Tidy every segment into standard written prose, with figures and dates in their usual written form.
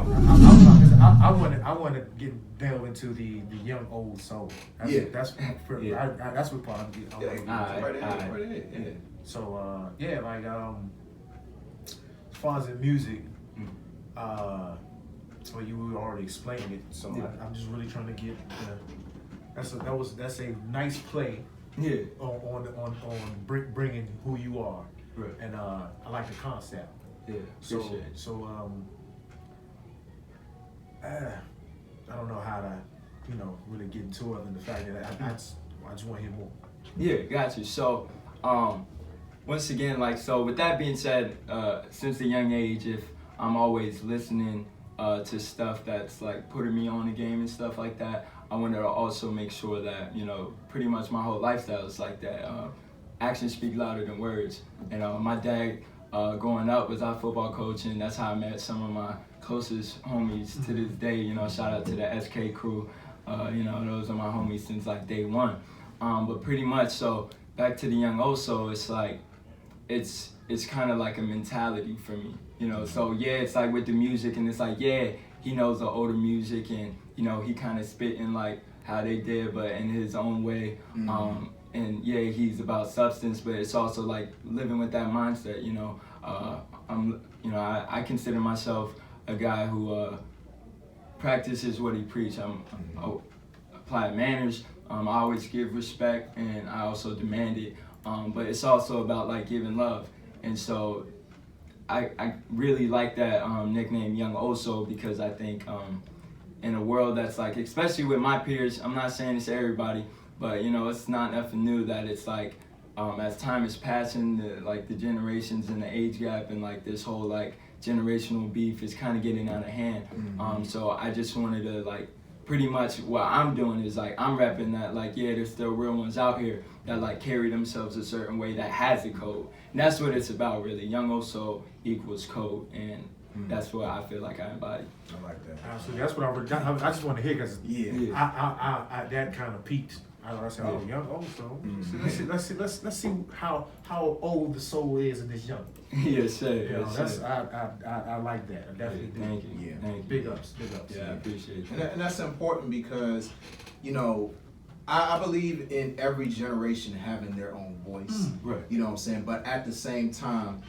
I want to delve into the young Ol'Soul. That's what part I'm getting. Right ahead. So like as far as the music, well, you were already explaining it. So I'm just really trying to get that's a nice play. Yeah. On bringing who you are. Right. And I like the concept. Yeah. I don't know how to, really get into it other than the fact that I just want to hear more. Yeah, got you. So, once again, with that being said, since a young age, if I'm always listening to stuff that's like putting me on the game and stuff like that, I wanted to also make sure that, pretty much my whole lifestyle is like that. Actions speak louder than words. And my dad, growing up, was our football coach, and that's how I met some of my closest homies to this day. Shout out to the SK crew. Those are my homies since like day one. But pretty much, so back to the young Ol'Soul, it's like, it's kind of like a mentality for me. So yeah, it's like with the music, and it's like, yeah, he knows the older music, and he kind of spitting like how they did, but in his own way. And yeah, he's about substance, but it's also like living with that mindset. I consider myself a guy who practices what he preaches. I apply manners. I always give respect, and I also demand it. But it's also about like giving love, and so I really like that nickname Young Ol'Soul, because I think in a world that's like, especially with my peers, I'm not saying it's everybody, but it's not nothing new that it's like as time is passing, the generations and the age gap and like this whole like generational beef is kind of getting out of hand. So I just wanted to like, pretty much what I'm doing is like, I'm repping that like, yeah, there's still real ones out here that like carry themselves a certain way that has a code. And that's what it's about really. Young Ol'Soul equals code, and that's what I feel like I embody. I like that. Absolutely. That's what I just want to hear, because I that kind of peaked. I said, oh, Young Ol'Soul. Let's see how old the soul is in this young. Yes, sir. I like that. I definitely do. Thank you. Yeah. Thank you. Big ups. Yeah, I appreciate you. And that's important because, I believe in every generation having their own voice. Right. You know what I'm saying? But at the same time,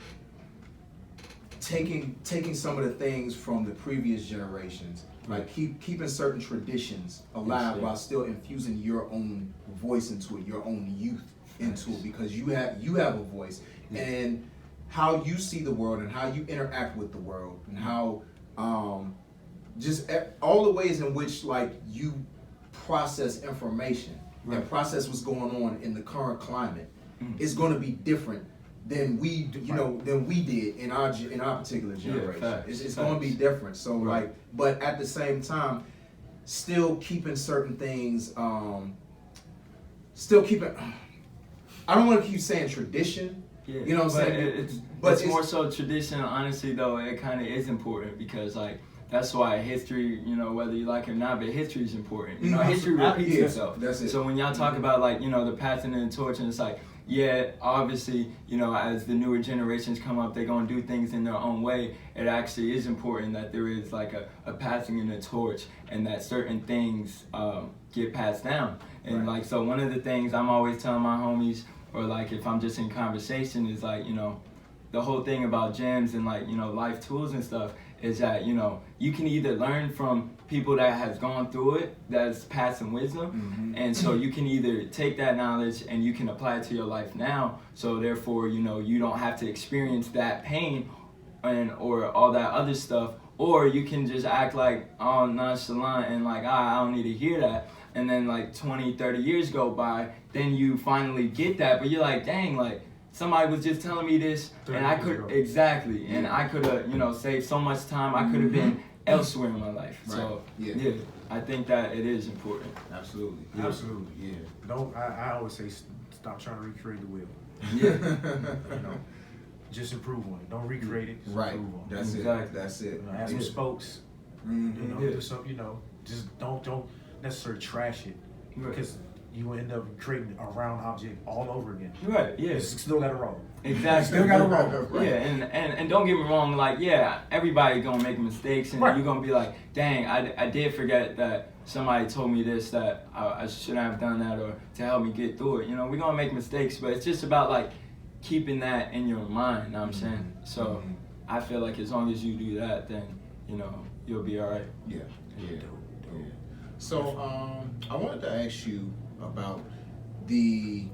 taking some of the things from the previous generations, like keeping certain traditions alive, while still infusing your own voice into it, your own youth into it, because you have a voice, and how you see the world and how you interact with the world, and how just all the ways in which like you process information and process what's going on in the current climate is going to be different than we did in our particular generation. It's going to be different. So but at the same time, still keeping certain things. Still keeping. I don't want to keep saying tradition. Yeah, you know what I'm saying? It's more so tradition. Honestly, though, it kind of is important, because like that's why history, whether you like it or not, but history is important. History repeats itself. That's it. So when y'all talk about like the passing of the torch, and it's like, yeah, obviously, as the newer generations come up, they're gonna do things in their own way. It actually is important that there is like a passing in the torch, and that certain things get passed down. And like, so one of the things I'm always telling my homies, or like if I'm just in conversation, is like, the whole thing about gems and like, life tools and stuff is that, you can either learn from people that has gone through it, that's passing wisdom, and so you can either take that knowledge and you can apply it to your life now, so therefore, you don't have to experience that pain or all that other stuff, or you can just act like all nonchalant and like, I don't need to hear that, and then like 20, 30 years go by, then you finally get that, but you're like, dang, like, somebody was just telling me this, and I could, and I could have, saved so much time. I could have been elsewhere in my life. Right. So, I think that it is important. Absolutely. Yeah. Absolutely, yeah. Don't, I always say, stop trying to recreate the wheel. Yeah. Just improve on it. Don't recreate it, just improve on it. That's exactly. it. That's it. Have some spokes. Do something, just don't necessarily trash it. Because you will end up creating a round object all over again. Right, yeah. You still got to roll. Exactly. Still got to roll. Yeah, and don't get me wrong, like, yeah, everybody gonna make mistakes, and Right. you're gonna be like, dang, I did forget that somebody told me this, that I shouldn't have done that, or to help me get through it. You know, we're gonna make mistakes, but it's just about like keeping that in your mind, you know what I'm saying? So I feel like as long as you do that, then, you know, you'll be all right. Yeah. So I wanted to ask you about the